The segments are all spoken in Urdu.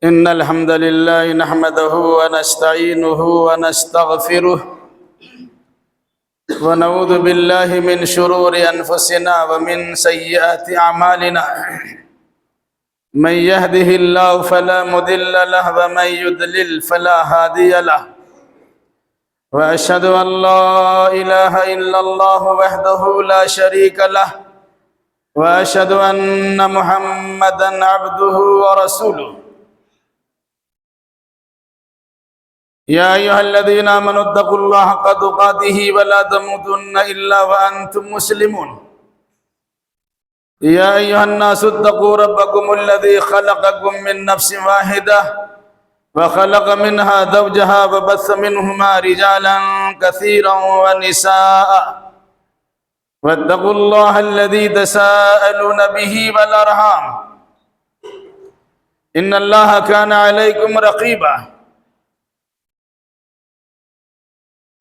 إن الحمد لله نحمده ونستعينه ونستغفره ونعوذ بالله من شرور أنفسنا ومن سيئات أعمالنا من يهده الله فلا مضل له ومن يضلل فلا هادي له وأشهد أن لا إله إلا الله وحده لا شريك له وأشهد أن محمدًا عبده ورسوله يا أيها الذين آمنوا اتقوا الله حق تقاته ولا تموتن إلا وأنتم مسلمون يا أيها الناس اتقوا ربكم الذي خلقكم من نفس واحدة وخلق منها زوجها وبث منهما رجالا كثيرا ونساء واتقوا الله الذي تساءلون به والأرحام إن الله كان عليكم رقيبا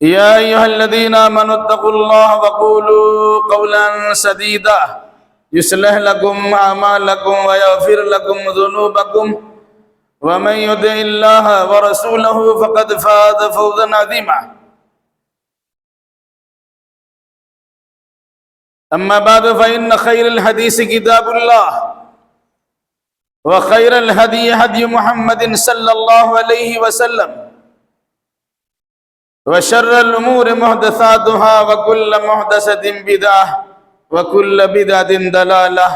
يا أيها الذين آمنوا اتقوا الله وقولوا قولا سديدا يصلح لكم أعمالكم ويغفر لكم ذنوبكم ومن يطع الله ورسوله فقد فاز فوزا عظيما أما بعد فإن خير الحديث كتاب الله وخير الهدي هدي محمد صلى الله عليه وسلم وشر الأمور محدثاتها وكل محدثة بدعة وكل بدعة ضلالة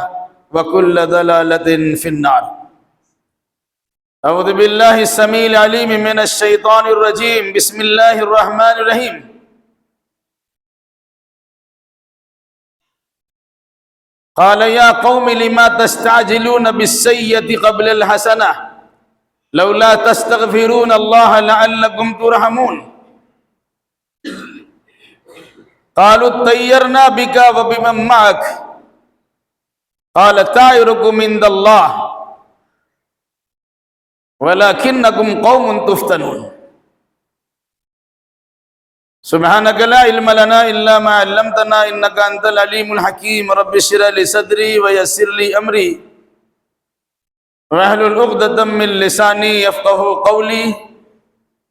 وكل ضلالة في النار أعوذ بالله السميع العليم من الشيطان الرجيم بسم الله الرحمن الرحيم قال يا قوم لما تستعجلون بالسيئة قبل الحسنة لولا تستغفرون الله لعلكم ترحمون قالوا اطيرنا بك وبمن معك قال طائركم عند الله ولكنكم قوم تفتنون سبحانك لا علم لنا إلا ما علمتنا إنك أنت العليم الحكيم رب اشرح لي صدري ويسر لي أمري واحلل عقدة من لساني يفقهوا قولي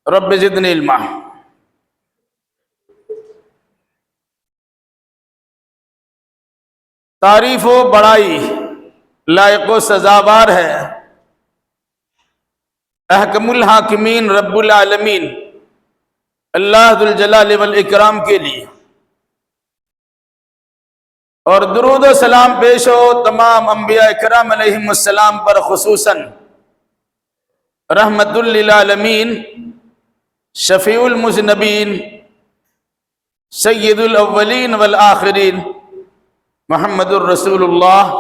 رب زدني علما تعریف و بڑائی لائق و سزاوار ہے احکم الحاکمین رب العالمین اللہ ذو الجلال والاکرام کے لیے، اور درود و سلام پیش ہو تمام انبیاء کرام علیہم السلام پر، خصوصاً رحمت للعالمین شفیع المذنبین سید الاولین والآخرین محمد الرسول اللہ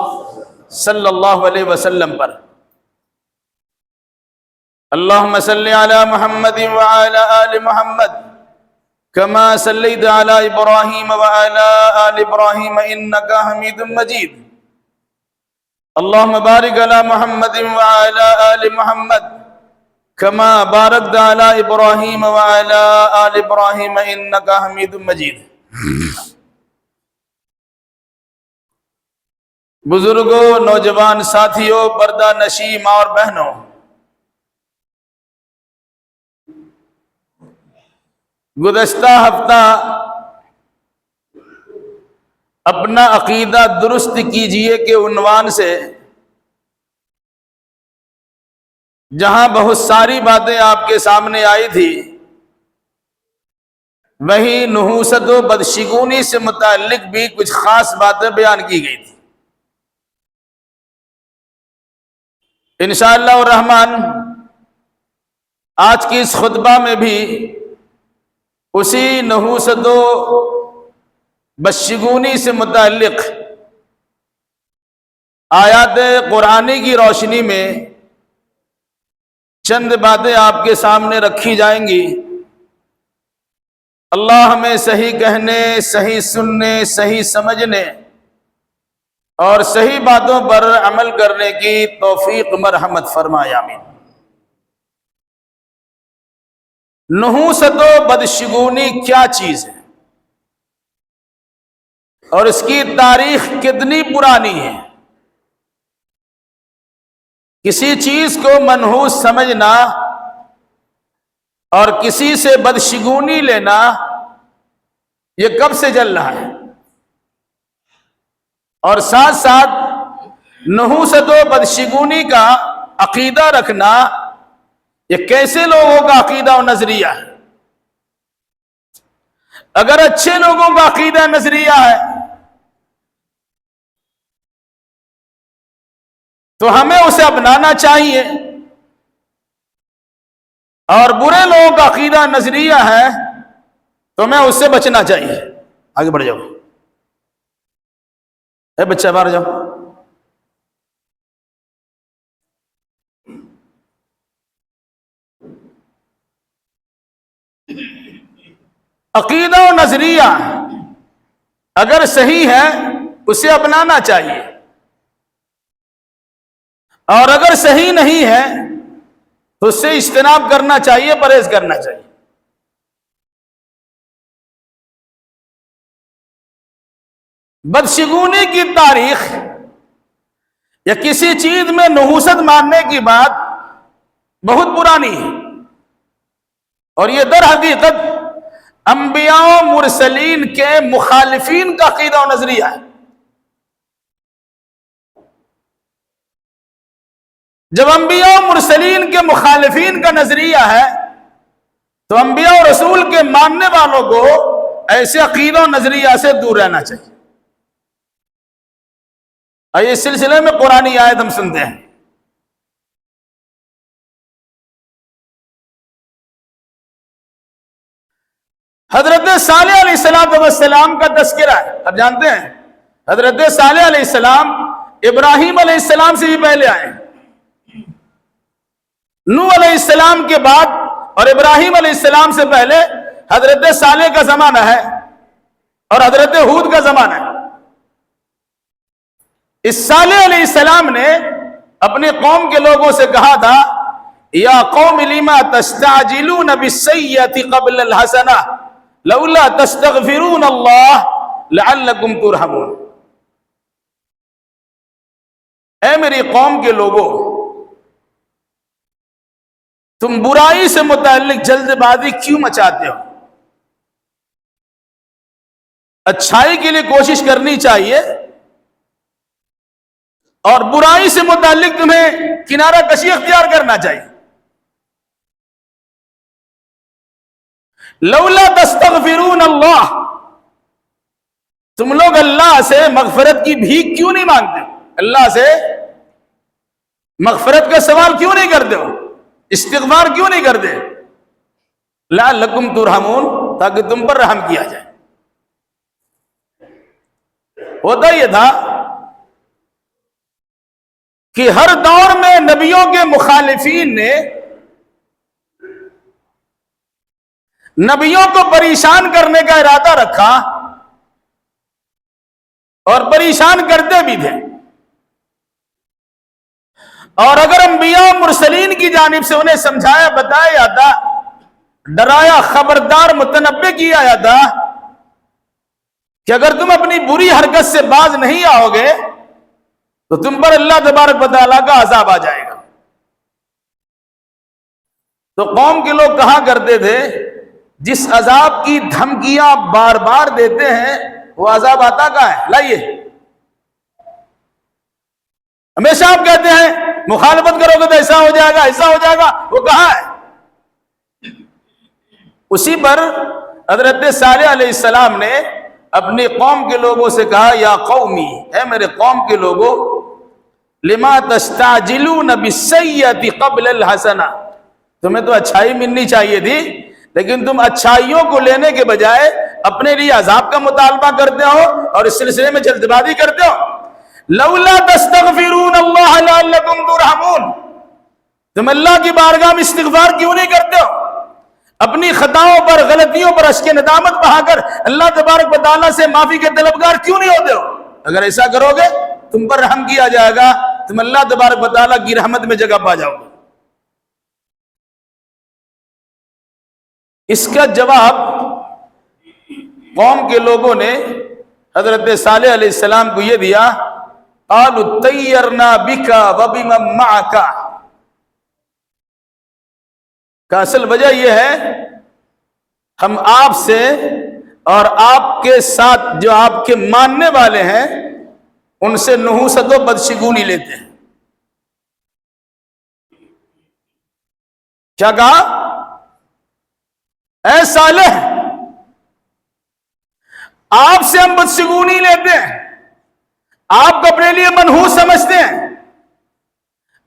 صلی اللہ علیہ وسلم پر۔ اللہم صلی علی محمد وعلی آل محمد کما صلیت علی ابراہیم وعلی آل ابراہیم انکا حمید مجید۔ اللہم بارک علی محمد وعلی آل محمد کما بارکت علی ابراہیم وعلی آل ابراہیم انکا حمید مجید۔ بزرگوں، نوجوان ساتھیوں، پردہ نشی ماں اور بہنوں، گزشتہ ہفتہ اپنا عقیدہ درست کیجئے کے عنوان سے جہاں بہت ساری باتیں آپ کے سامنے آئی تھی، وہیں نحوست و بدشگونی سے متعلق بھی کچھ خاص باتیں بیان کی گئی تھی۔ انشاءاللہ الرحمن آج کی اس خطبہ میں بھی اسی نحوست و بدشگونی سے متعلق آیات قرآنی کی روشنی میں چند باتیں آپ کے سامنے رکھی جائیں گی۔ اللہ ہمیں صحیح کہنے، صحیح سننے، صحیح سمجھنے اور صحیح باتوں پر عمل کرنے کی توفیق مرحمت فرمائے، آمین۔ نحوست و بدشگونی کیا چیز ہے اور اس کی تاریخ کتنی پرانی ہے؟ کسی چیز کو منحوس سمجھنا اور کسی سے بدشگونی لینا یہ کب سے چل رہا ہے، اور ساتھ ساتھ نحوست و بدشگونی کا عقیدہ رکھنا یہ کیسے لوگوں کا عقیدہ و نظریہ ہے؟ اگر اچھے لوگوں کا عقیدہ نظریہ ہے تو ہمیں اسے اپنانا چاہیے، اور برے لوگوں کا عقیدہ نظریہ ہے تو ہمیں اس سے بچنا چاہیے۔ آگے بڑھ جاؤ، اے بچہ باہر جاؤ۔ عقیدہ و نظریہ اگر صحیح ہے اسے اپنانا چاہیے، اور اگر صحیح نہیں ہے تو اس سے اجتناب کرنا چاہیے، پرہیز کرنا چاہیے۔ بدشگونی کی تاریخ یا کسی چیز میں نحوست ماننے کی بات بہت پرانی ہے، اور یہ در حقیقت انبیاء و مرسلین کے مخالفین کا عقیدہ و نظریہ ہے۔ جب انبیاء و مرسلین کے مخالفین کا نظریہ ہے تو انبیاء و رسول کے ماننے والوں کو ایسے عقیدہ و نظریہ سے دور رہنا چاہیے۔ آئیے اس سلسلے میں قرآنی آیت ہم سنتے ہیں۔ حضرت صالح علیہ السلام کا تذکرہ ہے، آپ جانتے ہیں حضرت صالح علیہ السلام ابراہیم علیہ السلام سے بھی پہلے آئے، نوح علیہ السلام کے بعد اور ابراہیم علیہ السلام سے پہلے حضرت صالح کا زمانہ ہے اور حضرت ہود کا زمانہ ہے۔ اس صالح علیہ السلام نے اپنے قوم کے لوگوں سے کہا تھا، یا قوم لما تستعجلون بالسیئۃ قبل الحسنہ لولا تستغفرون اللہ لعلکم ترحمون۔ اے میری قوم کے لوگوں، تم برائی سے متعلق جلد بازی کیوں مچاتے ہو؟ اچھائی کے لیے کوشش کرنی چاہیے، اور برائی سے متعلق تمہیں کنارہ کشی اختیار کرنا چاہیے۔ لولا تستغفرون اللہ، تم لوگ اللہ سے مغفرت کی بھیک کیوں نہیں مانگتے؟ اللہ سے مغفرت کا سوال کیوں نہیں کرتے ہو؟ استغفار کیوں نہیں کرتے؟ لعلکم ترحمون، تاکہ تم پر رحم کیا جائے۔ ہوتا یہ تھا کہ ہر دور میں نبیوں کے مخالفین نے نبیوں کو پریشان کرنے کا ارادہ رکھا اور پریشان کرتے بھی تھے، اور اگر انبیاء و مرسلین کی جانب سے انہیں سمجھایا بتایا جاتا، ڈرایا خبردار متنبہ کیا جاتا کہ اگر تم اپنی بری حرکت سے باز نہیں آؤ گے تو تم پر اللہ تبارک و تعالیٰ کا عذاب آ جائے گا۔ تو قوم کے لوگ کہا کرتے تھے، جس عذاب کی دھمکیاں بار بار دیتے ہیں وہ عذاب آتا کہاں ہے؟ لائیے۔ ہمیشہ آپ کہتے ہیں مخالفت کرو گے تو ایسا ہو جائے گا، ایسا ہو جائے گا، وہ کہاں ہے؟ اسی پر حضرت صالح علیہ السلام نے اپنی قوم کے لوگوں سے کہا، یا قومی، اے میرے قوم کے لوگوں، لما تستعجلون بالسیئۃ قبل الحسنہ، تمہیں تو اچھائی ملنی چاہیے تھی، لیکن تم اچھائیوں کو لینے کے بجائے اپنے لیے عذاب کا مطالبہ کرتے ہو اور اس سلسلے میں جلد بازی کرتے ہو۔ لولا تستغفرون اللہ لعلکم ترحمون، تم اللہ کی بارگاہ میں استغفار کیوں نہیں کرتے ہو؟ اپنی خطاؤں پر، غلطیوں پر اشک ندامت بہا کر اللہ تبارک و تعالیٰ سے معافی کے طلبگار کیوں نہیں ہوتے ہو؟ اگر ایسا کرو گے تم پر رحم کیا جائے گا، تم اللہ تبارک و تعالیٰ کی رحمت میں جگہ پا جاؤ گے۔ اس کا جواب قوم کے لوگوں نے حضرت صالح علیہ السلام کو یہ دیا، قالوا طیرنا بک وبمن معک، کا اصل وجہ یہ ہے ہم آپ سے اور آپ کے ساتھ جو آپ کے ماننے والے ہیں ان سے نحوست و بدشگونی لیتے ہیں۔ کیا کہا؟ اے صالح، آپ سے ہم بدشگونی لیتے ہیں، آپ کو اپنے لیے منحوس سمجھتے ہیں،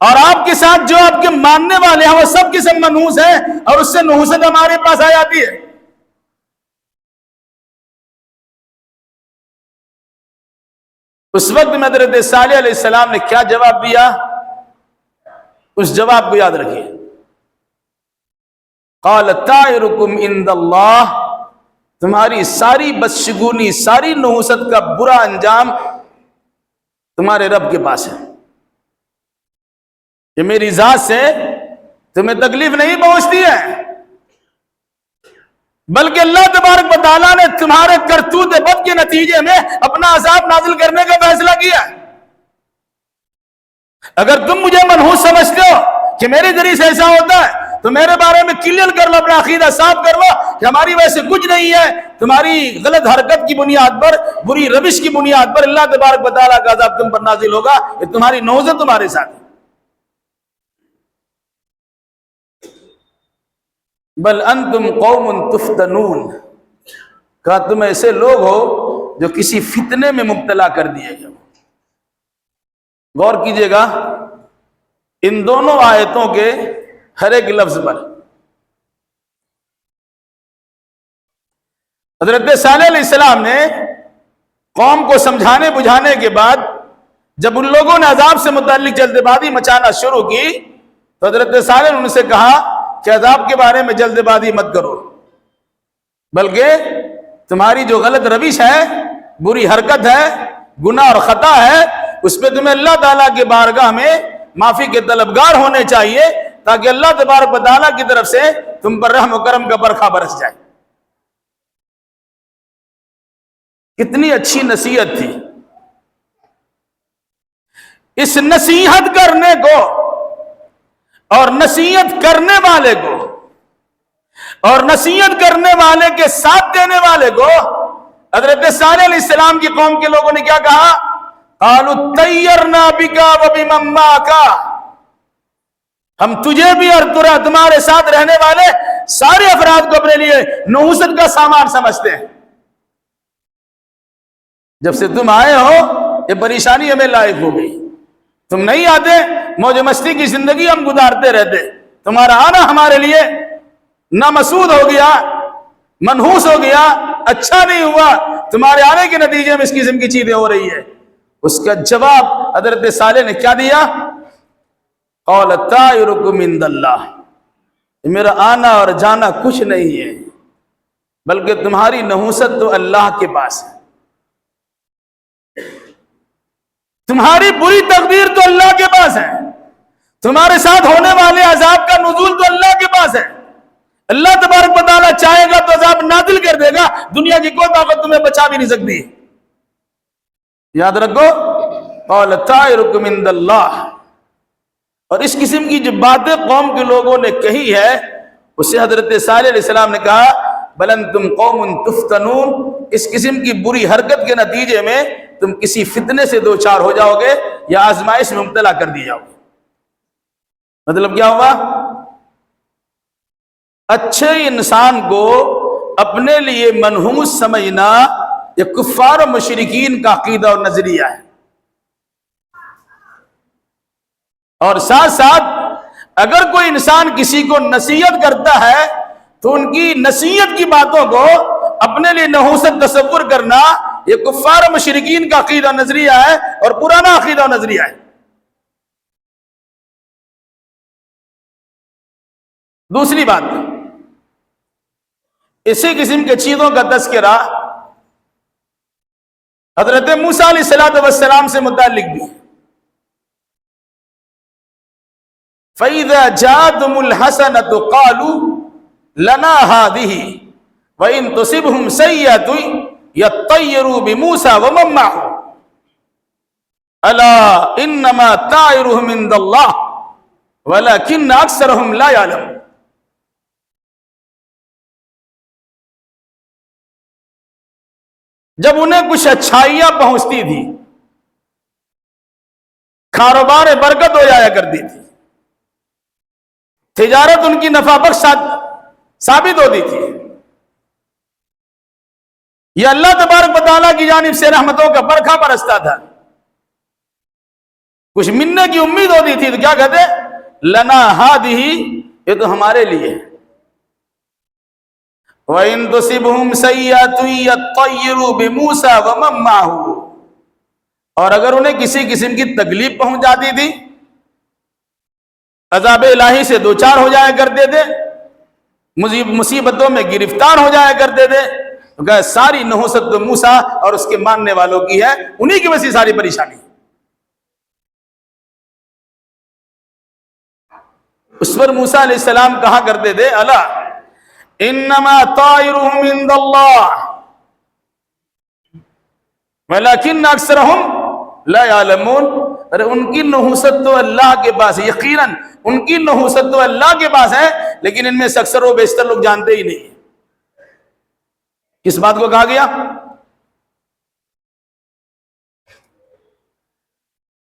اور آپ کے ساتھ جو آپ کے ماننے والے ہیں وہ سب کے سب منحوس ہیں، اور اس سے نحوست ہمارے پاس آ جاتی ہے۔ اس وقت میں حضرت صالح علیہ السلام نے کیا جواب دیا؟ اس جواب کو یاد رکھیے۔ قال طائرکم عند اللہ، تمہاری ساری بدشگونی، ساری نحوست کا برا انجام تمہارے رب کے پاس ہے۔ یہ میری ذات سے تمہیں تکلیف نہیں پہنچتی ہے، بلکہ اللہ تبارک و تعالیٰ نے تمہارے کرتوت بد کے نتیجے میں اپنا عذاب نازل کرنے کا فیصلہ کیا۔ اگر تم مجھے منحوس سمجھتے ہو کہ میرے ذریعے سے ایسا ہوتا ہے تو میرے بارے میں کلیئر کر لو، اپنا عقیدہ صاف کر لو کہ ہماری ویسے کچھ نہیں ہے، تمہاری غلط حرکت کی بنیاد پر، بری روش کی بنیاد پر اللہ تبارک و تعالیٰ کا عذاب تم پر نازل ہوگا، یہ تمہاری نحوست تمہارے ساتھ ہے۔ بل انتم قوم تفتنون، کہا تم ایسے لوگ ہو جو کسی فتنے میں مبتلا کر دیے گئے۔ غور کیجئے گا ان دونوں آیتوں کے ہر ایک لفظ پر۔ حضرت صالح علیہ السلام نے قوم کو سمجھانے بجھانے کے بعد جب ان لوگوں نے عذاب سے متعلق جلد بازی مچانا شروع کی تو حضرت صالح نے ان سے کہا کہ عذاب کے بارے میں جلد بازی مت کرو، بلکہ تمہاری جو غلط روش ہے، بری حرکت ہے، گناہ اور خطا ہے، اس پہ تمہیں اللہ تعالیٰ کے بارگاہ میں معافی کے طلبگار ہونے چاہیے، تاکہ اللہ تبارک و تعالیٰ کی طرف سے تم پر رحم و کرم کا برکھا برس جائے۔ کتنی اچھی نصیحت تھی۔ اس نصیحت کرنے کو اور نصیحت کرنے والے کو اور نصیحت کرنے والے کے ساتھ دینے والے کو حضرت صالح علیہ السلام کی قوم کے لوگوں نے کیا کہا؟ قالوا طیرنا بک وبمن معک، ہم تجھے بھی اور تمہارے ساتھ رہنے والے سارے افراد کو اپنے لیے نحوست کا سامان سمجھتے ہیں۔ جب سے تم آئے ہو یہ پریشانی ہمیں لاحق ہو گئی، تم نہیں آتے موج مستی کی زندگی ہم گزارتے رہتے، تمہارا آنا ہمارے لیے نامسعود ہو گیا، منحوس ہو گیا، اچھا نہیں ہوا، تمہارے آنے کے نتیجے میں اس قسم کی چیزیں ہو رہی ہے۔ اس کا جواب حضرت صالح نے کیا دیا؟ قال طائرکم عند اللہ، میرا آنا اور جانا کچھ نہیں ہے، بلکہ تمہاری نحوست تو اللہ کے پاس ہے، تمہاری بری تقدیر تو اللہ کے پاس ہے، تمہارے ساتھ ہونے والے عذاب کا نزول تو اللہ کے پاس ہے۔ اللہ تبارک و تعالیٰ چاہے گا تو عذاب نازل کر دے گا، دنیا کی کوئی طاقت تمہیں بچا بھی نہیں سکتی۔ یاد رکھو، قال طائرکم عند اللہ۔ اور اس قسم کی جو باتیں قوم کے لوگوں نے کہی ہے اسے حضرت صالح علیہ السلام نے کہا بل انتم قوم تفتنون، اس قسم کی بری حرکت کے نتیجے میں تم کسی فتنے سے دوچار ہو جاؤ گے یا آزمائش میں مبتلا کر دی جاؤ گے۔ مطلب کیا ہوا؟ اچھے انسان کو اپنے لیے منحوس سمجھنا یہ کفار و مشرکین کا عقیدہ اور نظریہ ہے، اور ساتھ ساتھ اگر کوئی انسان کسی کو نصیحت کرتا ہے تو ان کی نصیحت کی باتوں کو اپنے لیے نحوست تصور کرنا یہ کفار و مشرکین کا عقیدہ و نظریہ ہے اور پرانا عقیدہ و نظریہ ہے۔ دوسری بات، اسی قسم کے چیزوں کا تذکرہ حضرت موسیٰ علیہ السلام سے متعلق بھی۔ فَإِذَا جَاءَتْهُمُ الْحَسَنَةُ قَالُوا لَنَا هَٰذِهِ وَإِن تُصِبْهُمْ سَيِّئَةٌ يَطَّيَّرُوا بِمُوسَىٰ وَمَن مَّعَهُ۔ الا انما طائرهم عند اللہ ولکن اکثرهم لا يعلمون۔ جب انہیں کچھ اچھائیاں پہنچتی تھی، کاروبار برکت ہو جایا کرتی تھی، تجارت ان کی نفع بخش ثابت ہوتی تھی، یہ اللہ تبارک و تعالیٰ کی جانب سے رحمتوں کا برکھا برستا تھا، کچھ ملنے کی امید ہوتی تھی، تو کیا کہتے؟ لنا ہادہ، یہ تو ہمارے لیے۔ وَإِن تُصِبْهُمْ سَيِّئَةٌ يَطَّيَّرُوا بِمُوسَىٰ وَمَن مَّعَهُ، اور اگر انہیں کسی قسم کی تکلیف پہنچ جاتی تھی، عذاب الہی سے دوچار ہو جایا کرتے تھے، مصیبتوں میں گرفتار ہو جایا کرتے تھے، تو کہا ساری نحوست تو موسیٰ اور اس کے ماننے والوں کی ہے، انہی کی وجہ سے ساری پریشانی۔ اس پر موسیٰ علیہ السلام کہا کرتے تھے الا انما طائرهم عند اللہ ولکن اکثرهم لا يعلمون، ارے ان کی نحوست تو اللہ کے پاس ہے، یقیناً ان کی نحوست تو اللہ کے پاس ہے، لیکن ان میں سے اکثر و بیشتر لوگ جانتے ہی نہیں۔ کس بات کو کہا گیا؟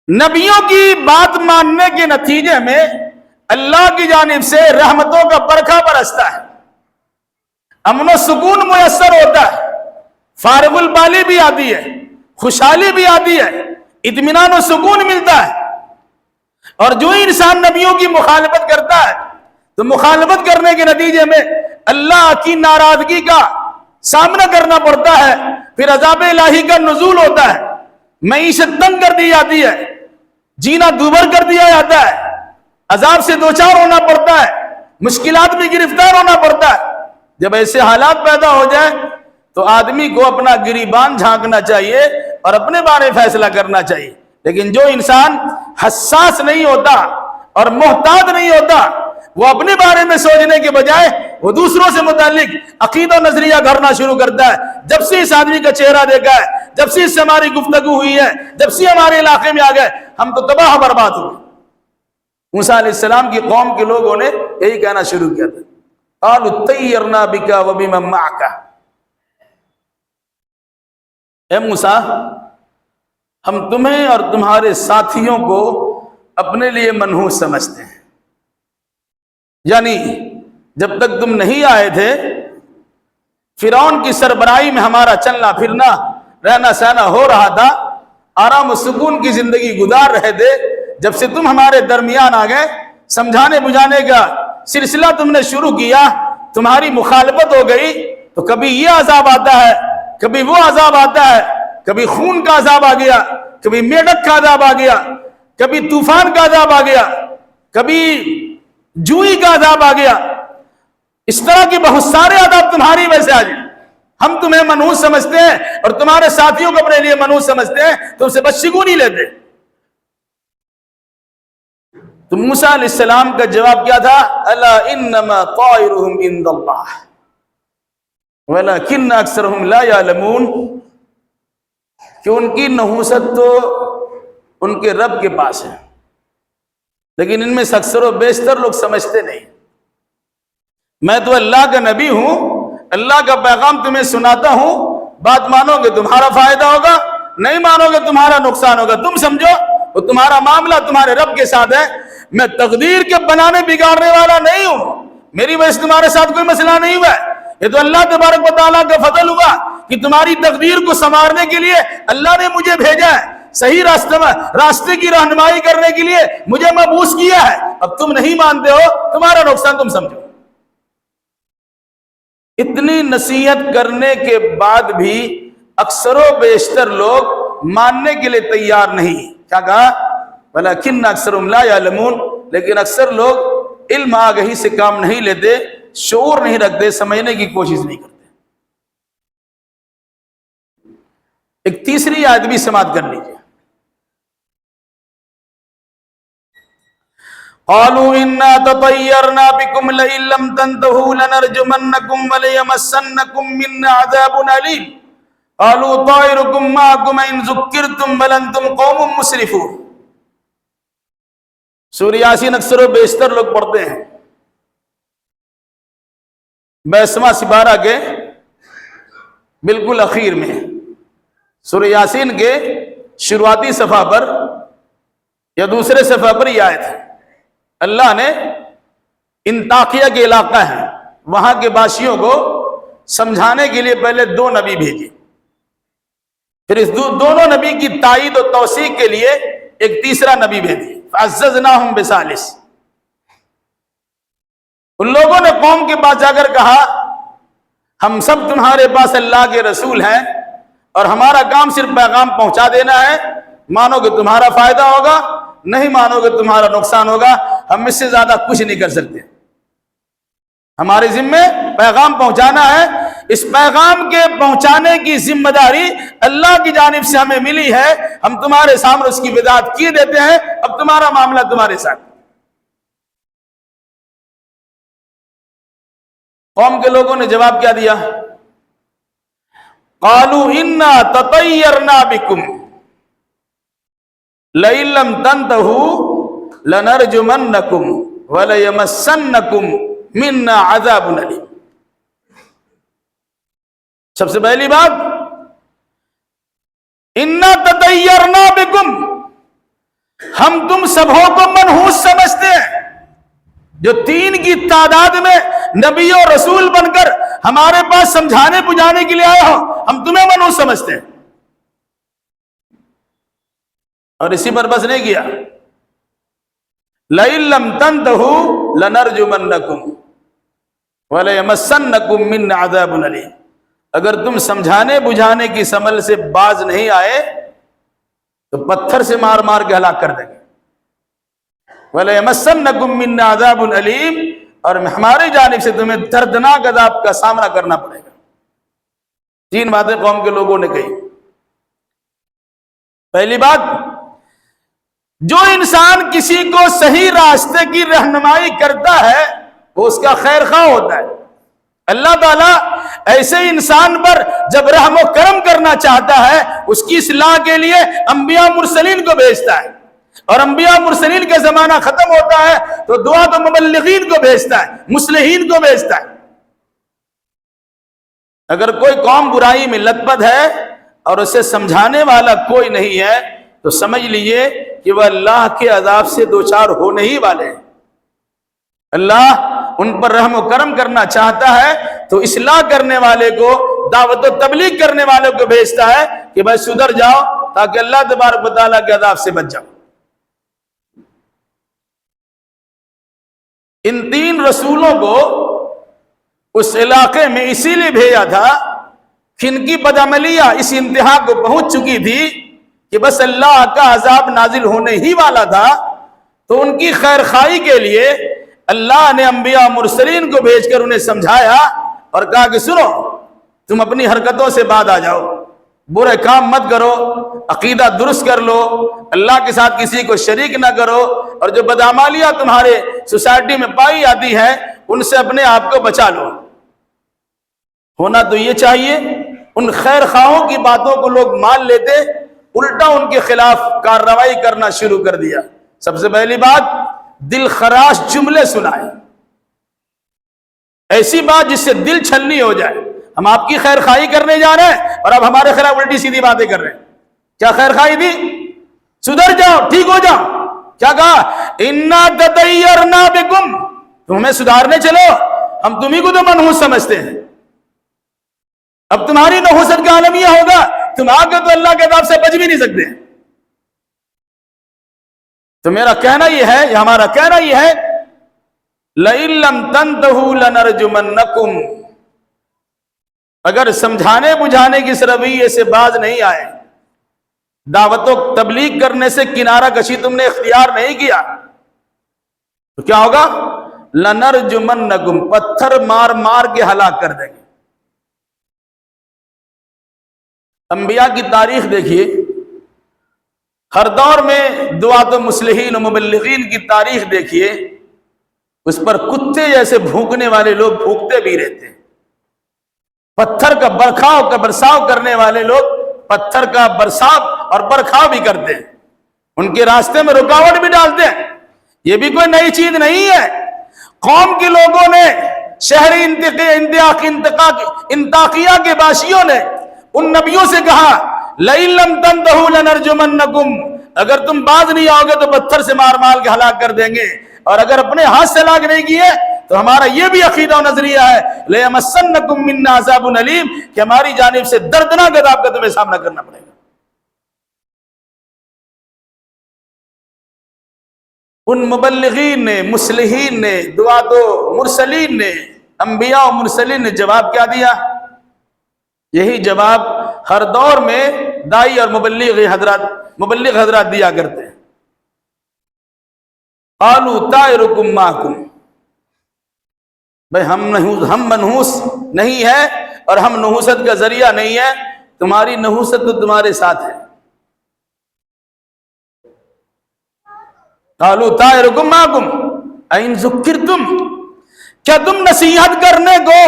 نبیوں کی بات ماننے کے نتیجے میں اللہ کی جانب سے رحمتوں کا برکھا برستا ہے، امن و سکون میسر ہوتا ہے، فارغ البالی بھی آتی ہے، خوشحالی بھی آتی ہے، اطمینان و سکون ملتا ہے۔ اور جو انسان نبیوں کی مخالفت کرتا ہے تو مخالفت کرنے کے نتیجے میں اللہ کی ناراضگی کا سامنا کرنا پڑتا ہے، پھر عذاب الہی کا نزول ہوتا ہے، معیشت تنگ کر دی جاتی ہے، جینا دوبھر کر دیا جاتا ہے، عذاب سے دوچار ہونا پڑتا ہے، مشکلات میں گرفتار ہونا پڑتا ہے۔ جب ایسے حالات پیدا ہو جائیں تو آدمی کو اپنا گریبان جھانکنا چاہیے اور اپنے بارے فیصلہ کرنا چاہیے، لیکن جو انسان حساس نہیں ہوتا اور محتاط نہیں ہوتا، وہ اپنے بارے میں سوچنے کے بجائے وہ دوسروں سے متعلق عقیدہ و نظریہ گھڑنا شروع کرتا ہے۔ جب سے اس آدمی کا چہرہ دیکھا ہے، جب سے اس سے ہماری گفتگو ہوئی ہے، جب سے ہمارے علاقے میں آ گئے، ہم تو تباہ برباد ہوئے۔ موسیٰ علیہ السلام کی قوم کے لوگوں نے یہی کہنا شروع کیا تھا، قالوا طیرنا بک وبمن معک، اے موسیٰ ہم تمہیں اور تمہارے ساتھیوں کو اپنے لیے منحوس سمجھتے ہیں، یعنی جب تک تم نہیں آئے تھے فرعون کی سربراہی میں ہمارا چلنا پھرنا رہنا سہنا ہو رہا تھا، آرام و سکون کی زندگی گزار رہے تھے۔ جب سے تم ہمارے درمیان آ گئے، سمجھانے بجھانے کا سلسلہ تم نے شروع کیا، تمہاری مخالفت ہو گئی، تو کبھی یہ عذاب آتا ہے، کبھی وہ عذاب آتا ہے، کبھی خون کا عذاب آ گیا، کبھی میڈک کا عذاب آ گیا، کبھی طوفان کا عذاب آ گیا، کبھی جوئی کا عذاب آ گیا، اس طرح کے بہت سارے عذاب تمہاری وجہ سے آ جائیں۔ ہم تمہیں منحوس سمجھتے ہیں اور تمہارے ساتھیوں کو اپنے لیے منحوس سمجھتے ہیں، تم سے بچگو نہیں لیتے۔ تو موسیٰ علیہ السلام کا جواب کیا تھا؟ الا انما طائرهم عند اللہ ولکن اکثرهم لا يعلمون، کہ ان کی نحوست تو ان کے رب کے پاس ہے، لیکن ان میں سے اکثر و بیشتر لوگ سمجھتے نہیں۔ میں تو اللہ کا نبی ہوں، اللہ کا پیغام تمہیں سناتا ہوں، بات مانو گے تمہارا فائدہ ہوگا، نہیں مانو گے تمہارا نقصان ہوگا، تم سمجھو وہ تمہارا معاملہ تمہارے رب کے ساتھ ہے۔ میں تقدیر کے بنانے بگاڑنے والا نہیں ہوں، میری وجہ سے تمہارے ساتھ کوئی مسئلہ نہیں ہوا ہے، یہ تو اللہ تبارک و تعالیٰ کا فضل ہوا کہ تمہاری تقدیر کو سنوارنے کے لیے اللہ نے مجھے بھیجا ہے، صحیح راستے کی رہنمائی کرنے کے لیے مجھے مبعوث کیا ہے۔ اب تم نہیں مانتے ہو، تمہارا نقصان تم سمجھو۔ اتنی نصیحت کرنے کے بعد بھی اکثر و بیشتر لوگ ماننے کے لیے تیار نہیں۔ کیا کہا؟ ولیکن اکثرهم لا يعلمون، لیکن اکثر لوگ علم آگہی سے کام نہیں لیتے، شعور نہیں رکھتے، سمجھنے کی کوشش نہیں کرتے۔ ایک تیسری آیت بھی سماعت کر لیجیے۔ قالوا انا تطيرنا بكم لئن لم تنتهوا لنرجمنكم وليمسنكم منا عذاب أليم قالوا طائركم معكم ان ذكرتم بل انتم قوم مسرفون۔ سورہ یاسین اکثر و بیشتر لوگ پڑھتے ہیں 22واں سپارہ کے بالکل اخیر میں، سورہ یاسین کے شروعاتی صفحہ پر یا دوسرے صفحہ پر یہ آیت ہے۔ اللہ نے انطاکیہ کے علاقہ ہے وہاں کے باشیوں کو سمجھانے کے لیے پہلے 2 نبی بھیجے، پھر اس دونوں نبی کی تائید و توثیق کے لیے ایک تیسرا نبی بھیجے، فعززناہم بثالث۔ ان لوگوں نے قوم کے پاس جا کر کہا ہم سب تمہارے پاس اللہ کے رسول ہیں اور ہمارا کام صرف پیغام پہنچا دینا ہے، مانو کہ تمہارا فائدہ ہوگا، نہیں مانو کہ تمہارا نقصان ہوگا، ہم اس سے زیادہ کچھ نہیں کر سکتے، ہمارے ذمے پیغام پہنچانا ہے، اس پیغام کے پہنچانے کی ذمہ داری اللہ کی جانب سے ہمیں ملی ہے، ہم تمہارے سامنے اس کی وضاحت کیے دیتے ہیں، اب تمہارا معاملہ تمہارے ساتھ۔ قوم کے لوگوں نے جواب کیا دیا؟ قالوا انا تطیرنا بکم لئن لم تنتهوا لنرجمنکم ولیمسنکم منا عذاب علیم۔ سب سے پہلی بات، انا تطیرنا بکم، ہم تم سبوں کو منحوس سمجھتے ہیں، جو 3 کی تعداد میں نبی اور رسول بن کر ہمارے پاس سمجھانے بجھانے کے لیے آئے ہو، ہم تمہیں منحوس سمجھتے ہیں۔ اور اسی پر بس نہیں کیا، لئن لم تنتهوا لنرجمنکم ولیمسنکم منا عذاب علیم، اگر تم سمجھانے بجھانے کی عمل سے باز نہیں آئے تو پتھر سے مار مار کے ہلاک کر دیں گے، وَلَيَمَسَّنَّكُم مِّنَّا عَذَابٌ أَلِيمٌ، اور ہماری جانب سے تمہیں دردناک عذاب کا سامنا کرنا پڑے گا۔ 3 باتیں قوم کے لوگوں نے کہی۔ پہلی بات، جو انسان کسی کو صحیح راستے کی رہنمائی کرتا ہے وہ اس کا خیر خواہ ہوتا ہے۔ اللہ تعالیٰ ایسے انسان پر جب رحم و کرم کرنا چاہتا ہے اس کی اصلاح کے لیے انبیاء مرسلین کو بھیجتا ہے، اور انبیاء مرسلین کا زمانہ ختم ہوتا ہے تو دعات و مبلغین کو بھیجتا ہے، مصلحین کو بھیجتا ہے۔ اگر کوئی قوم برائی میں لت پت ہے اور اسے سمجھانے والا کوئی نہیں ہے تو سمجھ لیجئے کہ وہ اللہ کے عذاب سے دوچار ہونے ہی والے ہیں۔ اللہ ان پر رحم و کرم کرنا چاہتا ہے تو اصلاح کرنے والے کو، دعوت و تبلیغ کرنے والے کو بھیجتا ہے کہ بھائی سدھر جاؤ تاکہ اللہ تبارک و تعالیٰ کے عذاب سے بچ جاؤ۔ ان 3 رسولوں کو اس علاقے میں اسی لیے بھیجا تھا کہ ان کی بدعملیہ اس انتہا کو پہنچ چکی تھی کہ بس اللہ کا عذاب نازل ہونے ہی والا تھا، تو ان کی خیر خواہی کے لیے اللہ نے انبیاء مرسلین کو بھیج کر انہیں سمجھایا اور کہا کہ سنو، تم اپنی حرکتوں سے بعد آ جاؤ، برے کام مت کرو، عقیدہ درست کر لو، اللہ کے ساتھ کسی کو شریک نہ کرو، اور جو بدعمالیاں تمہارے سوسائٹی میں پائی جاتی ہیں ان سے اپنے آپ کو بچا لو۔ ہونا تو یہ چاہیے، ان خیر خواہوں کی باتوں کو لوگ مان لیتے، الٹا ان کے خلاف کارروائی کرنا شروع کر دیا۔ سب سے پہلی بات، دل خراش جملے سنائے، ایسی بات جس سے دل چھلنی ہو جائے، ہم آپ کی خیر خواہی کرنے جا رہے ہیں اور اب ہمارے خلاف الٹی سیدھی باتیں کر رہے ہیں۔ کیا خیر خواہی تھی؟ سدھر جاؤ، ٹھیک ہو جاؤ۔ کیا کہا؟ انا تطیرنا بکم، تم ہمیں سدھارنے چلو، ہم تمہیں کو تو منحوس سمجھتے ہیں، اب تمہاری نحوست کا عالم یہ ہوگا تم آگے تو اللہ کے عذاب سے بچ بھی نہیں سکتے۔ تو میرا کہنا یہ ہے، یا ہمارا کہنا یہ ہے، لئن لم تنتہوا لنرجمنکم، اگر سمجھانے بجھانے کی رویے سے باز نہیں آئے، دعوت و تبلیغ کرنے سے کنارہ کشی تم نے اختیار نہیں کیا تو کیا ہوگا؟ لنرجمنکم، پتھر مار مار کے ہلاک کر دیں گے۔ انبیاء کی تاریخ دیکھیے، ہر دور میں دعات و مصلحین و مبلغین کی تاریخ دیکھیے، اس پر کتے جیسے بھونکنے والے لوگ بھونکتے بھی رہتے ہیں۔ پتھر کا برساو کرنے والے لوگ پتھر کا برساو اور برکھاؤ بھی کرتے ہیں، ان کے راستے میں رکاوٹ بھی ڈالتے ہیں۔ یہ بھی کوئی نئی چیز نہیں ہے۔ قوم کے لوگوں نے، شہری انطاکیہ کے باشیوں نے ان نبیوں سے کہا لَإِن لَمْ تَنْتَهُوا لَنَرْجُمَنَّكُمْ، اگر تم باز نہیں آؤ گے تو پتھر سے مار مار کے ہلاک کر دیں گے، اور اگر اپنے ہاتھ سے ہلاک نہیں کیے تو ہمارا یہ بھی عقیدہ و نظریہ ہے لَيَمَسَّنَّكُمْ مِنَّا عَذَابٌ أَلِيمٌ، کہ ہماری جانب سے دردناک عذاب کا تمہیں سامنا کرنا پڑے گا۔ ان مبلغین نے، مصلحین نے، دعات و مرسلین نے، انبیاء و مرسلین نے جواب کیا دیا؟ یہی جواب ہر دور میں دائی اور مبلغ حضرات دیا کرتے ہیں۔ قالوا طائرکم معکم، بھئی ہم منحوس نہیں ہے اور ہم نحوست کا ذریعہ نہیں ہے، تمہاری نحوست تو تمہارے ساتھ ہے۔ قالوا طائرکم معکم این ذکرتم، کیا تم نصیحت کرنے کو،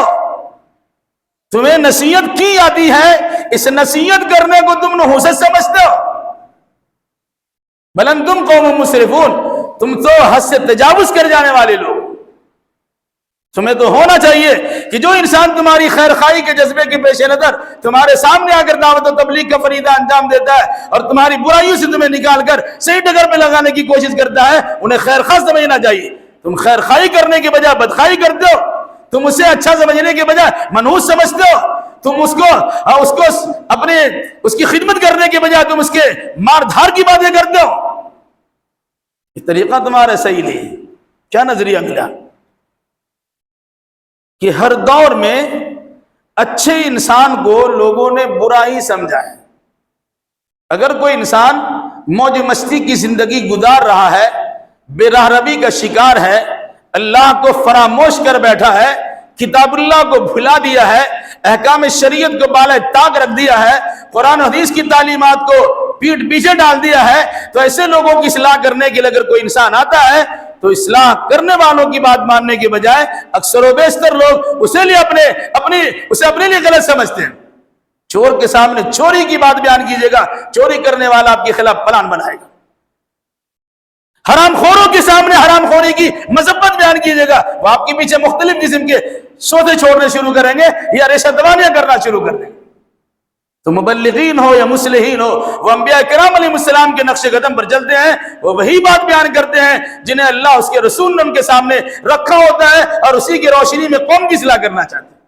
تمہیں نصیحت کی جاتی ہے، اس نصیحت کرنے کو تم نحوست سمجھتے ہو؟ بل انتم قوم مسرفون، تم تو حد سے تجاوز کر جانے والے لوگ۔ تمہیں تو ہونا چاہیے کہ جو انسان تمہاری خیر خواہی کے جذبے کے پیش نظر تمہارے سامنے آ کر دعوت و تبلیغ کا فریضہ انجام دیتا ہے اور تمہاری برائیوں سے تمہیں نکال کر صحیح ڈگر پہ لگانے کی کوشش کرتا ہے، انہیں خیر خواہ سمجھنا چاہیے۔ تم خیر خواہی کرنے کے بجائے بدخواہی کرتے ہو، تم اسے اچھا سمجھنے کے بجائے منحوس سمجھتے ہو، تم اس کو اس کی خدمت کرنے کے بجائے تم اس کے مار دھار کی باتیں کرتے ہو۔ یہ طریقہ تمہارا صحیح نہیں۔ کیا نظریہ ملا؟ کہ ہر دور میں اچھے انسان کو لوگوں نے برا ہی سمجھا ہے۔ اگر کوئی انسان موج مستی کی زندگی گزار رہا ہے، بے راہ روی کا شکار ہے، اللہ کو فراموش کر بیٹھا ہے، کتاب اللہ کو بھلا دیا ہے، احکام شریعت کو بالائے طاق رکھ دیا ہے، قرآن و حدیث کی تعلیمات کو پیٹھ پیچھے ڈال دیا ہے، تو ایسے لوگوں کی اصلاح کرنے کے لیے اگر کوئی انسان آتا ہے تو اصلاح کرنے والوں کی بات ماننے کے بجائے اکثر و بیشتر لوگ اسے اپنے لیے غلط سمجھتے ہیں۔ چور کے سامنے چوری کی بات بیان کیجیے گا، چوری کرنے والا آپ کے خلاف پلان بنائے گا۔ حرام خوروں کے سامنے حرام خوری کی مذمت بیان کیجیے گا، وہ آپ کے پیچھے مختلف قسم کے سودے چھوڑنے شروع کریں گے یا ریشہ دوانیاں کرنا شروع کر دیں گے۔ تو مبلغین ہو یا مصلحین ہو، وہ انبیاء کرام علیہ السلام کے نقش قدم پر چلتے ہیں، وہ وہی بات بیان کرتے ہیں جنہیں اللہ اس کے رسول نے ان کے سامنے رکھا ہوتا ہے، اور اسی کی روشنی میں قوم کی اصلاح کرنا چاہتے ہیں۔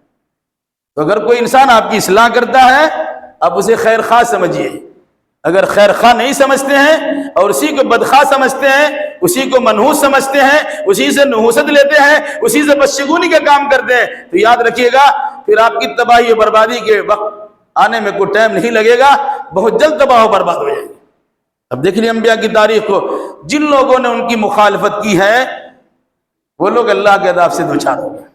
تو اگر کوئی انسان آپ کی اصلاح کرتا ہے، آپ اسے خیر خواہ سمجھیے۔ اگر خیر خواہ نہیں سمجھتے ہیں اور اسی کو بدخواہ سمجھتے ہیں، اسی کو منحوس سمجھتے ہیں، اسی سے نحوست لیتے ہیں، اسی سے بدشگونی کا کام کرتے ہیں، تو یاد رکھیے گا پھر آپ کی تباہی و بربادی کے وقت آنے میں کوئی ٹائم نہیں لگے گا، بہت جلد تباہ و برباد ہو جائے گی۔ اب دیکھ لیے انبیاء کی تاریخ کو، جن لوگوں نے ان کی مخالفت کی ہے وہ لوگ اللہ کے عذاب سے دوچار ہو گئے۔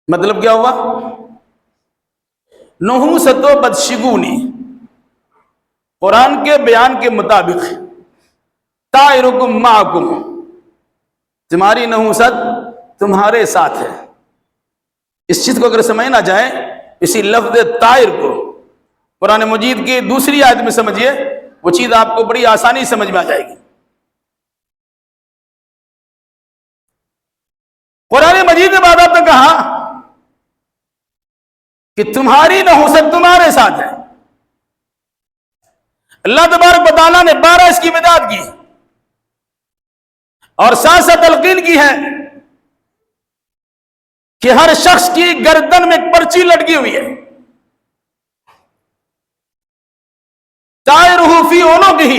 مطلب کیا ہوا؟ نحوست و بدشگونی قرآن کے بیان کے مطابق طائرکم معکم، تمہاری نحوست تمہارے ساتھ ہے۔ اس چیز کو اگر سمجھنا جائے، اسی لفظ طائر کو قرآن مجید کی دوسری آیت میں سمجھیے، وہ چیز آپ کو بڑی آسانی سمجھ میں آ جائے گی۔ قرآن مجید نے بعد نے کہا کہ تمہاری نحوست تمہارے ساتھ ہے۔ اللہ تبارک و تعالیٰ نے 12 اس کی مداد کی اور ساتھ ساتھ تلقین کی ہے کہ ہر شخص کی گردن میں ایک پرچی لٹکی ہوئی ہے، طائرہ فی عنقہ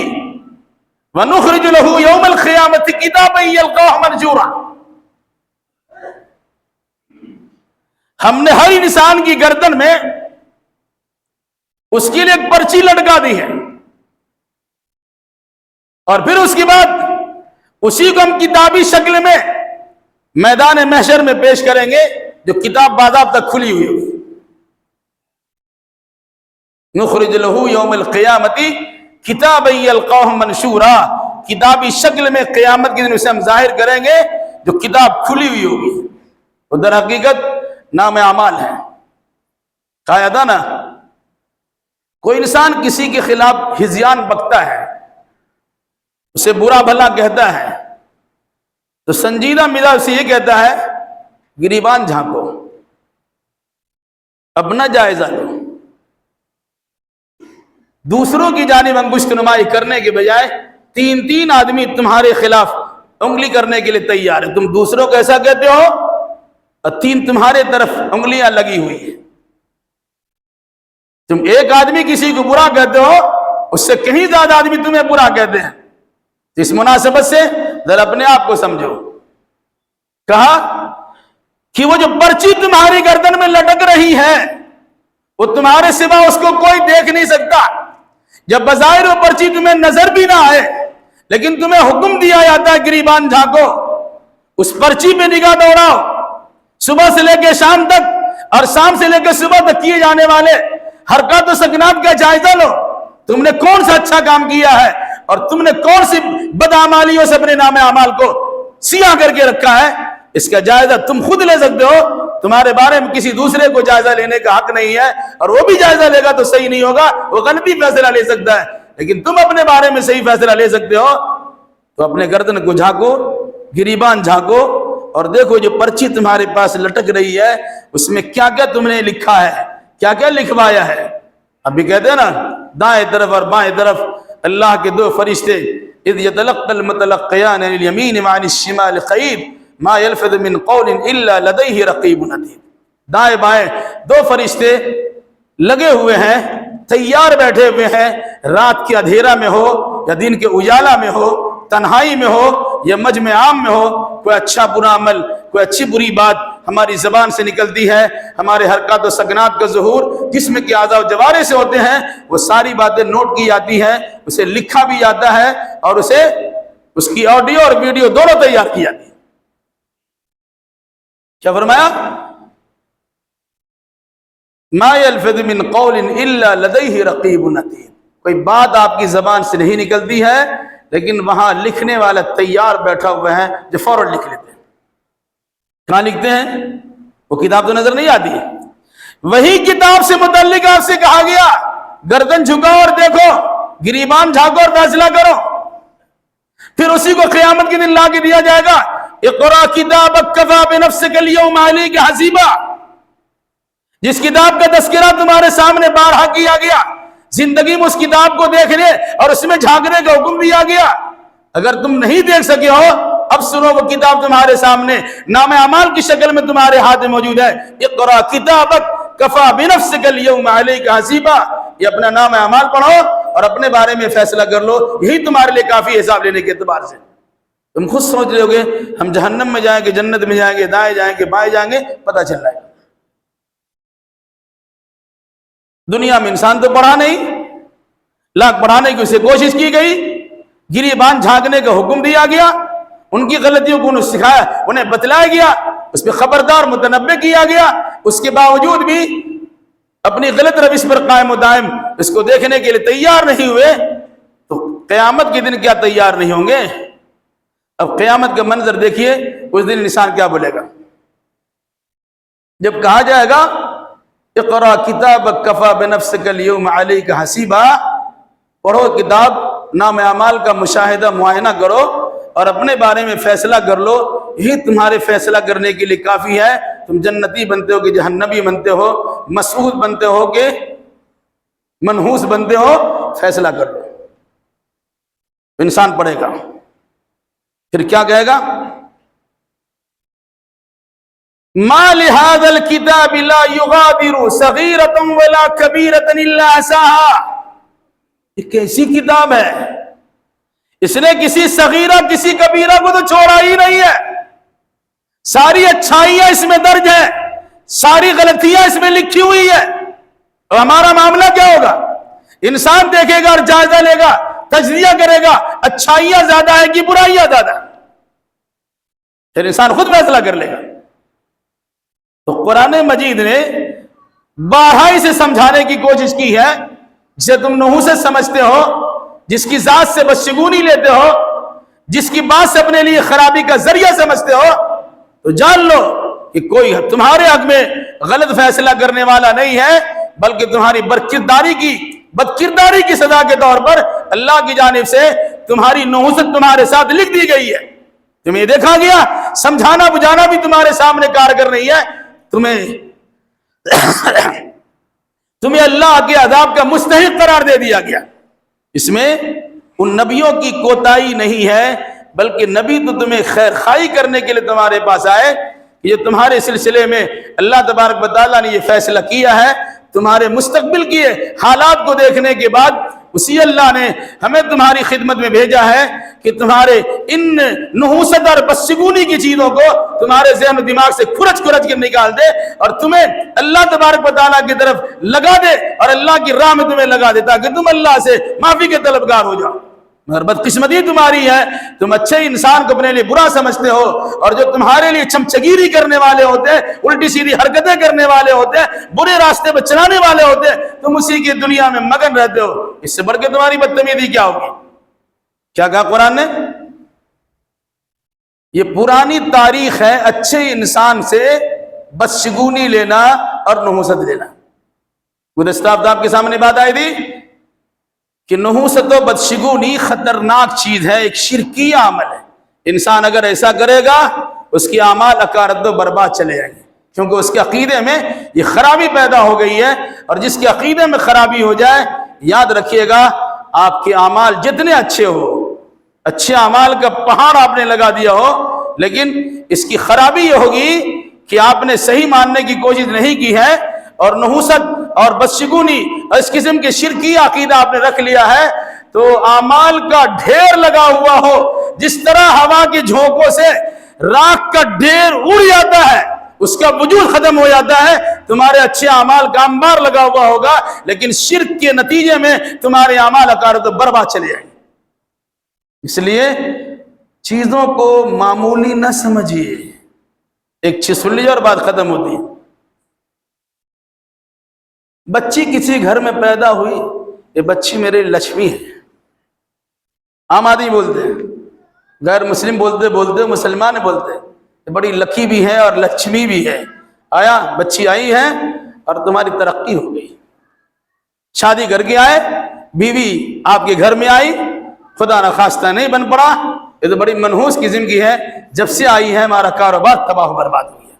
ونخرج لہ یوم القیامۃ کتابا یلقاہ منشورا۔ ہم نے ہر انسان کی گردن میں اس کے لیے ایک پرچی لٹکا دی ہے، اور پھر اس کے بعد اسی کو ہم کتابی شکل میں میدان محشر میں پیش کریں گے، جو کتاب باضابطہ کھلی ہوئی ہوگی۔ نخرج لہ یوم القیامۃ کتابا یلقاہ منشورا، کتابی شکل میں قیامت کے دن اسے ہم ظاہر کریں گے جو کتاب کھلی ہوئی ہوگی۔ اور در حقیقت نام اعمال ہیں. کہا تھا نا کوئی انسان کسی کے خلاف ہذیان بکتا ہے، اسے برا بھلا کہتا ہے، تو سنجیدہ مزاج سے یہ کہتا ہے گریبان جھانکو، اپنا جائزہ لو. دوسروں کی جانب انگشت نمائی کرنے کے بجائے تین تین آدمی تمہارے خلاف انگلی کرنے کے لیے تیار ہے. تم دوسروں کو ایسا کہتے ہو اور تین تمہارے طرف انگلیاں لگی ہوئی ہیں. تم ایک آدمی کسی کو برا کہتے ہو، اس سے کہیں زیادہ آدمی تمہیں برا کہتے ہیں. اس مناسبت سے ذرا اپنے آپ کو سمجھو. کہا کہ وہ جو پرچی تمہاری گردن میں لٹک رہی ہے وہ تمہارے سوا اس کو کوئی دیکھ نہیں سکتا. جب بظاہر وہ پرچی تمہیں نظر بھی نہ آئے لیکن تمہیں حکم دیا جاتا ہے گریبان جھانکو، اس پرچی پہ نگاہ دوڑاؤ. صبح سے لے کے شام تک اور شام سے لے کے صبح تک کیے جانے والے حرکات و سکنات کا جائزہ لو. تم نے کون سا اچھا کام کیا ہے اور تم نے کون سی بدعمالیوں سے اپنے نام اعمال کو سیاہ کر کے رکھا ہے، اس کا جائزہ تم خود لے سکتے ہو. تمہارے بارے میں کسی دوسرے کو جائزہ لینے کا حق نہیں ہے، اور وہ بھی جائزہ لے گا تو صحیح نہیں ہوگا، وہ غلطی فیصلہ لے سکتا ہے. لیکن تم اپنے بارے میں صحیح فیصلہ لے سکتے ہو. تو اپنے گردن کو جھانکو، گریبان جھانکو اور دیکھو جو پرچی تمہارے پاس لٹک رہی ہے اس میں کیا کیا تم نے لکھا ہے، کیا کیا لکھوایا ہے. ابھی کہتے ہیں نا دائیں طرف اور بائیں طرف اللہ کے دو فرشتے اذ يتلقى المتلقيان عن اليمين وعن الشمال قعيد ما يلفظ من قول الا لديه رقيب عتيد. دائیں بائیں دو فرشتے لگے ہوئے ہیں، تیار بیٹھے ہوئے ہیں. رات کے اندھیرا میں ہو یا دن کے اجالا میں ہو، تنہائی میں ہو یا مجمع عام میں ہو، کوئی اچھا برا عمل، کوئی اچھی بری بات ہماری زبان سے نکلتی ہے، ہمارے حرکات و سکنات کا ظہور جسم کے اعضاء و جوارح سے ہوتے ہیں، وہ ساری باتیں نوٹ کی جاتی ہیں، اسے لکھا بھی جاتا ہے اور اسے اس کی آڈیو اور ویڈیو دونوں تیار کی جاتی ہے. کیا فرمایا؟ ما یلفظ من قول الا لدیہ رقیب عتید. کوئی بات آپ کی زبان سے نہیں نکلتی ہے لیکن وہاں لکھنے والا تیار بیٹھا ہوا ہے جو فوراً لکھ لیتے ہیں. کہاں لکھتے ہیں؟ وہ کتاب تو نظر نہیں آتی ہے. وہی کتاب سے متعلق آپ سے کہا گیا گردن جھکاؤ اور دیکھو، گریبان جھانکو اور فیصلہ کرو. پھر اسی کو قیامت کے دن لا کے دیا جائے گا اقرا کتابک کفی بنفسک اليوم علیک حسیبا. جس کتاب کا تذکرہ تمہارے سامنے بارہا کیا گیا، زندگی میں اس کتاب کو دیکھنے اور اس میں جھانکنے کا حکم دیا گیا. اگر تم نہیں دیکھ سکے ہو اب سنو، وہ کتاب تمہارے سامنے نام اعمال کی شکل میں تمہارے ہاتھ میں موجود ہے. اقرا کتابک کفی بنفسک اليوم علیک حسیبا. یہ اپنا نام اعمال پڑھو اور اپنے بارے میں فیصلہ کر لو، یہی تمہارے لیے کافی حساب لینے کے اعتبار سے. تم خود سوچ رہے ہوگے ہم جہنم میں جائیں گے، جنت میں جائیں گے، دائیں جائیں گے، بائیں جائیں گے، پتہ چل رہا ہے. دنیا میں انسان تو پڑھا نہیں، لاکھ پڑھانے کی اسے کوشش کی گئی، گریبان جھانکنے کا حکم دیا گیا، ان کی غلطیوں کو انہیں سکھایا، انہیں بتلایا گیا، اس پہ خبردار متنبہ کیا گیا. اس کے باوجود بھی اپنی غلط روش پر قائم و دائم اس کو دیکھنے کے لیے تیار نہیں ہوئے تو قیامت کے دن کیا تیار نہیں ہوں گے؟ اب قیامت کا منظر دیکھیے، اس دن انسان کیا بولے گا جب کہا جائے گا اقرا کتابک کفی بنفسک اليوم علیک حسیبا. پڑھو کتاب، نام اعمال کا مشاہدہ معائنہ کرو اور اپنے بارے میں فیصلہ کر لو، یہی تمہارے فیصلہ کرنے کے لیے کافی ہے. تم جنتی بنتے ہو کہ جہنمی بنتے ہو، مسعود بنتے ہو کہ منحوس بنتے ہو، فیصلہ کر لو. انسان پڑھے گا پھر کیا کہے گا؟ ما لهذا الكتاب لا يغادر صغيرة ولا كبيرة الا احصاها. یہ کیسی کتاب ہے، اس نے کسی صغیرہ کسی کبیرہ کو تو چھوڑا ہی نہیں ہے. ساری اچھائیاں اس میں درج ہیں، ساری غلطیاں اس میں لکھی ہوئی ہے. اور ہمارا معاملہ کیا ہوگا؟ انسان دیکھے گا اور جائزہ لے گا، تجزیہ کرے گا، اچھائیاں زیادہ ہے کہ برائیاں زیادہ ہے، پھر انسان خود فیصلہ کر لے گا. تو قرآن مجید نے بارہا اسے سمجھانے کی کوشش کی ہے. جسے تم نحوست سمجھتے ہو، جس کی ذات سے بدشگونی لیتے ہو، جس کی بات سے اپنے لیے خرابی کا ذریعہ سمجھتے ہو، تو جان لو کہ کوئی تمہارے حق میں غلط فیصلہ کرنے والا نہیں ہے، بلکہ تمہاری بدکرداری کی سزا کے طور پر اللہ کی جانب سے تمہاری نحوست تمہارے ساتھ لکھ دی گئی ہے۔ تمہیں دیکھا گیا، سمجھانا بجھانا بھی تمہارے سامنے کارگر نہیں ہے، تمہیں اللہ کے عذاب کا مستحق قرار دے دیا گیا۔ اس میں ان نبیوں کی کوتاہی نہیں ہے، بلکہ نبی تو تمہیں خیر خواہی کرنے کے لیے تمہارے پاس آئے کہ یہ تمہارے سلسلے میں اللہ تبارک و تعالیٰ نے یہ فیصلہ کیا ہے، تمہارے مستقبل کی حالات کو دیکھنے کے بعد اسی اللہ نے ہمیں تمہاری خدمت میں بھیجا ہے کہ تمہارے ان نحوست اور بدشگونی کی چیزوں کو تمہارے ذہن و دماغ سے کھرچ کے نکال دے اور تمہیں اللہ تبارک و تعالیٰ کی طرف لگا دے اور اللہ کی راہ میں تمہیں لگا دے تاکہ تم اللہ سے معافی کے طلبگار ہو جاؤ۔ مگر بدقسمتی تمہاری ہے، تم اچھے انسان کو اپنے لیے برا سمجھتے ہو، اور جو تمہارے لیے چمچگیری کرنے والے ہوتے ہیں، الٹی سیدھی حرکتیں کرنے والے ہوتے ہیں، برے راستے پہ چلانے والے ہوتے ہیں، تم اسی کی دنیا میں مگن رہتے ہو۔ اس سے بڑھ کے تمہاری بدتمیزی کیا ہوگی؟ کیا کہا قرآن نے؟ یہ پرانی تاریخ ہے اچھے انسان سے بدشگونی لینا اور نحوست لینا۔ گزشتہ ہفتہ آپ کے سامنے بات آئی تھی کہ نحوست و بدشگونی خطرناک چیز ہے، ایک شرکی عمل ہے۔ انسان اگر ایسا کرے گا اس کی اعمال اکارت و برباد چلے جائیں گے، کیونکہ اس کے عقیدے میں یہ خرابی پیدا ہو گئی ہے، اور جس کے عقیدے میں خرابی ہو جائے، یاد رکھیے گا آپ کے اعمال جتنے اچھے ہو، اچھے اعمال کا پہاڑ آپ نے لگا دیا ہو، لیکن اس کی خرابی یہ ہوگی کہ آپ نے صحیح ماننے کی کوشش نہیں کی ہے، اور نحوست اور بدشگونی اور اس قسم کے شرکی عقیدہ آپ نے رکھ لیا ہے، تو اعمال کا ڈھیر لگا ہوا ہو، جس طرح ہوا کے جھونکوں سے راکھ کا ڈھیر اڑ جاتا ہے، اس کا وجود ختم ہو جاتا ہے، تمہارے اچھے اعمال کا انبار لگا ہوا ہوگا، لیکن شرک کے نتیجے میں تمہارے اعمال اکارت و برباد چلے جائیں گے۔ اس لیے چیزوں کو معمولی نہ سمجھیے، ایک چیز سن لیجیے اور بات ختم ہوتی ہے۔ بچی کسی گھر میں پیدا ہوئی، یہ بچی میرے لکشمی ہے، عام آدمی بولتے ہیں، غیر مسلم بولتے مسلمان بولتے ہیں، یہ بڑی لکی بھی ہے اور لکشمی بھی ہے۔ آیا بچی آئی ہے اور تمہاری ترقی ہو گئی، شادی کر کے آئے، بیوی آپ کے گھر میں آئی، خدا نخواستہ نہیں بن پڑا، یہ تو بڑی منحوس قسم کی ہے، جب سے آئی ہے ہمارا کاروبار تباہ و برباد ہو گیا۔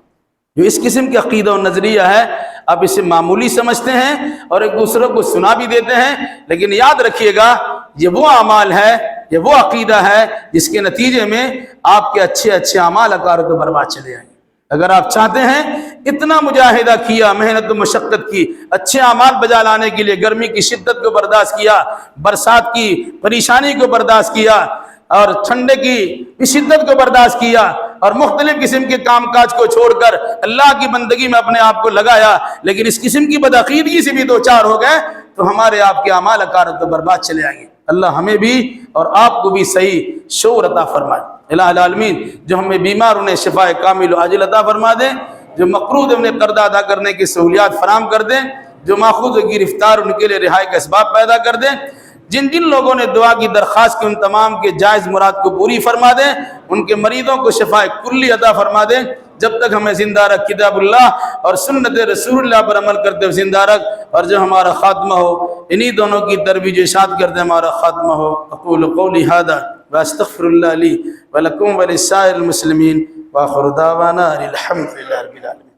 جو اس قسم کی عقیدہ و نظریہ ہے، آپ اسے معمولی سمجھتے ہیں اور ایک دوسرے کو سنا بھی دیتے ہیں، لیکن یاد رکھیے گا یہ وہ اعمال ہے، یہ وہ عقیدہ ہے جس کے نتیجے میں آپ کے اچھے اعمال اکارت و برباد چلے آئیں۔ اگر آپ چاہتے ہیں، اتنا مجاہدہ کیا، محنت و مشقت کی، اچھے اعمال بجا لانے کے لیے گرمی کی شدت کو برداشت کیا، برسات کی پریشانی کو برداشت کیا، اور ٹھنڈے کی شدت کو برداشت کیا، اور مختلف قسم کے کام کاج کو چھوڑ کر اللہ کی بندگی میں اپنے آپ کو لگایا، لیکن اس قسم کی بدعقیدگی سے بھی دو چار ہو گئے، تو ہمارے آپ کے اعمال اکارت و برباد چلے آئیں گے۔ اللہ ہمیں بھی اور آپ کو بھی صحیح شعور عطا فرمائے۔ الہ العالمین، جو ہمیں بیمار انہیں شفاء کامل و عاجل عطا فرما دیں، جو مقروض انہیں قرض ادا کرنے کی سہولیات فراہم کر دیں، جو ماخوذ و گرفتار ان کے لیے رہائی کا اسباب پیدا کر دیں، جن لوگوں نے دعا کی درخواست کی ان تمام کے جائز مراد کو پوری فرما دیں، ان کے مریضوں کو شفاء کلی عطا فرما دیں۔ جب تک ہمیں زندہ رکھ کتاب اللہ اور سنت رسول اللہ پر عمل کرتے ہوئے زندہ رکھ، اور جو ہمارا خاتمہ ہو انہی دونوں کی ترویج اشاعت کرتے ہمارا خاتمہ ہو۔ اقول قولی ھذا واستغفر اللہ لی ولکم ولسائر المسلمین، وآخر دعوانا الحمد للہ رب العالمین۔